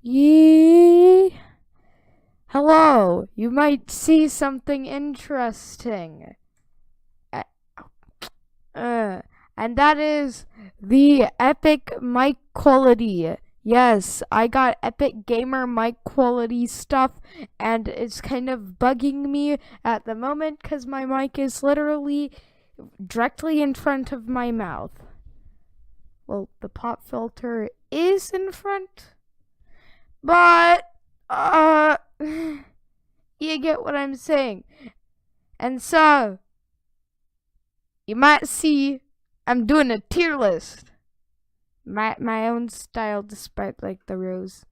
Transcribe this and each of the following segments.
Yee. Hello, you might see something interesting. Uh, uh, and that is the epic mic quality. Yes, I got epic gamer mic quality stuff, and it's kind of bugging me at the moment because my mic is literally directly in front of my mouth. Well, the pop filter is in front, but you get what I'm saying. And so you might see I'm doing a tier list. My own style despite like the rows.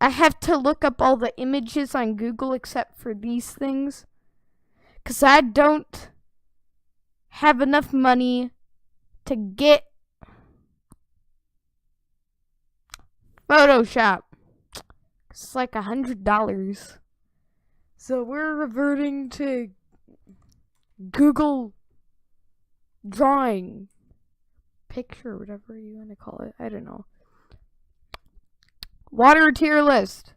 I have to look up all the images on Google except for these things. Cause I don't have enough money to get Photoshop. It's like $100. So we're reverting to Google drawing, picture, whatever you want to call it. I don't know. Water tier list.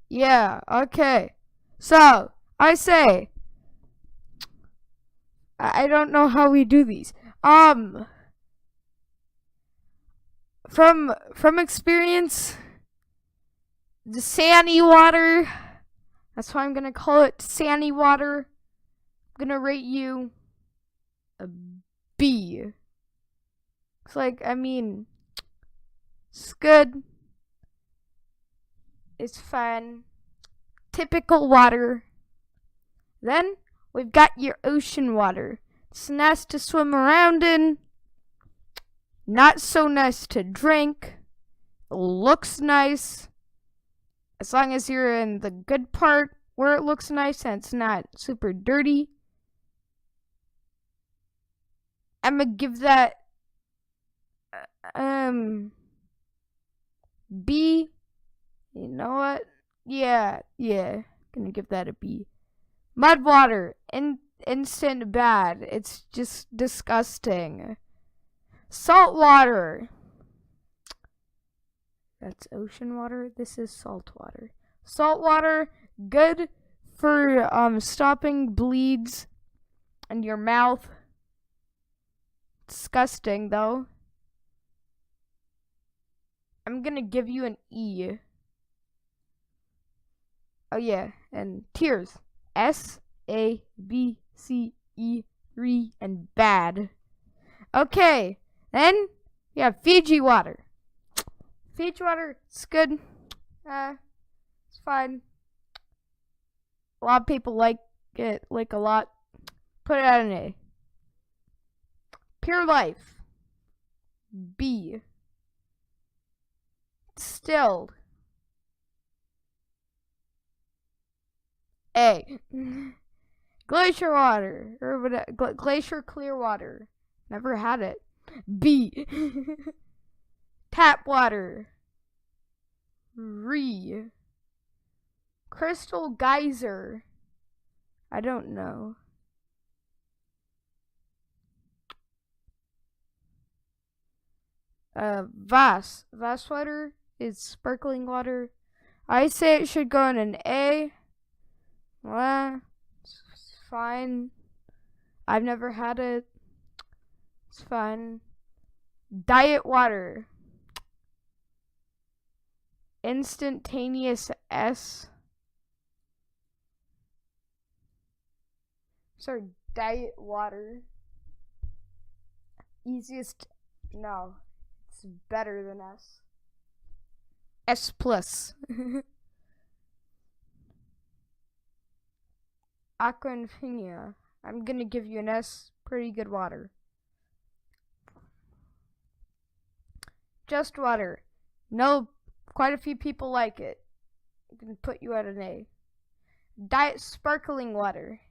Yeah, okay. So, I say, I don't know how we do these. From experience, the Sandy water, that's why I'm gonna call it Sandy water. I'm gonna rate you a B. It's like, I mean, it's good. It's fun. Typical water. Then we've got your ocean water. It's nice to swim around in. Not so nice to drink. Looks nice. As long as you're in the good part where it looks nice and it's not super dirty. I'm gonna give that B. You know what? Yeah. Gonna give that a B. Mud water, instant bad. It's just disgusting. Salt water. That's ocean water. This is salt water. Salt water, good for stopping bleeds in your mouth. Disgusting though. I'm gonna give you an E. Oh yeah, and tiers. S, A, B, C, E, re, and bad. Okay, then we have Fiji water. Fiji water, it's good. It's fine. A lot of people like it, like a lot. Put it at an A. Pure Life, B. Distilled, A. Glacier water, or whatever, glacier clear water. Never had it. B. Tap water, Re. Crystal geyser, I don't know. Vas water is sparkling water. I say it should go in an A. Well, it's fine. I've never had it. It's fine. Diet water, instantaneous S. Sorry, diet water. Easiest. No, it's better than S. S plus. Aqua Infinia. I'm gonna give you an S. Pretty good water. Just water. No, quite a few people like it. I'm gonna put you at an A. Diet sparkling water.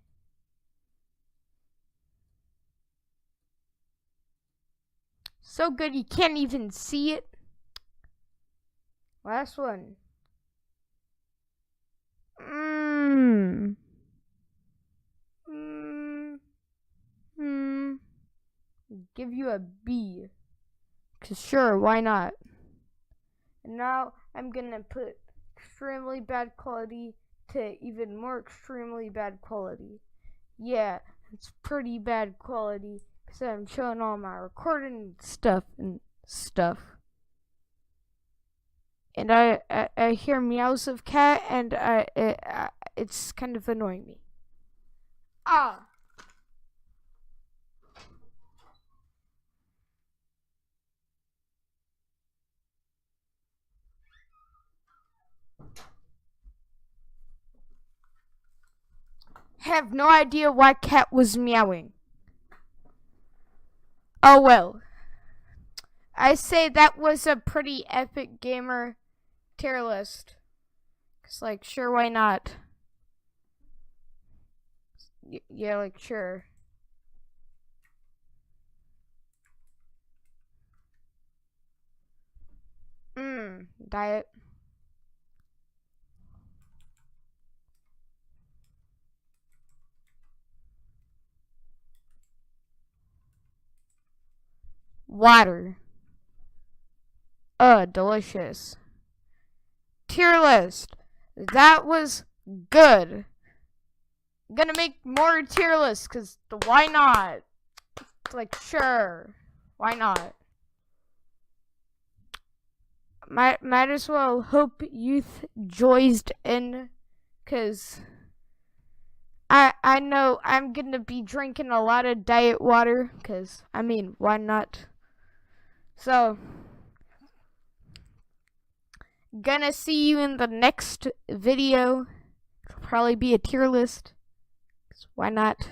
So good you can't even see it. Last one. Give you a B. 'Cause sure, why not? And now I'm gonna put extremely bad quality to even more extremely bad quality. Yeah, it's pretty bad quality because I'm showing all my recording stuff and stuff. And I hear meows of cat, and it's kind of annoying me. Ah. Have no idea why cat was meowing. Oh well. I say that was a pretty epic gamer tier list. 'Cause like, sure, why not? Yeah, like, sure. Diet. Water. Delicious. Tier list. That was good. I'm gonna make more tier lists, cause why not? Like, sure, why not? Might as well hope youth joined in, cause I know I'm gonna be drinking a lot of diet water, cause I mean, why not? So, gonna see you in the next video. It'll probably be a tier list. Why not?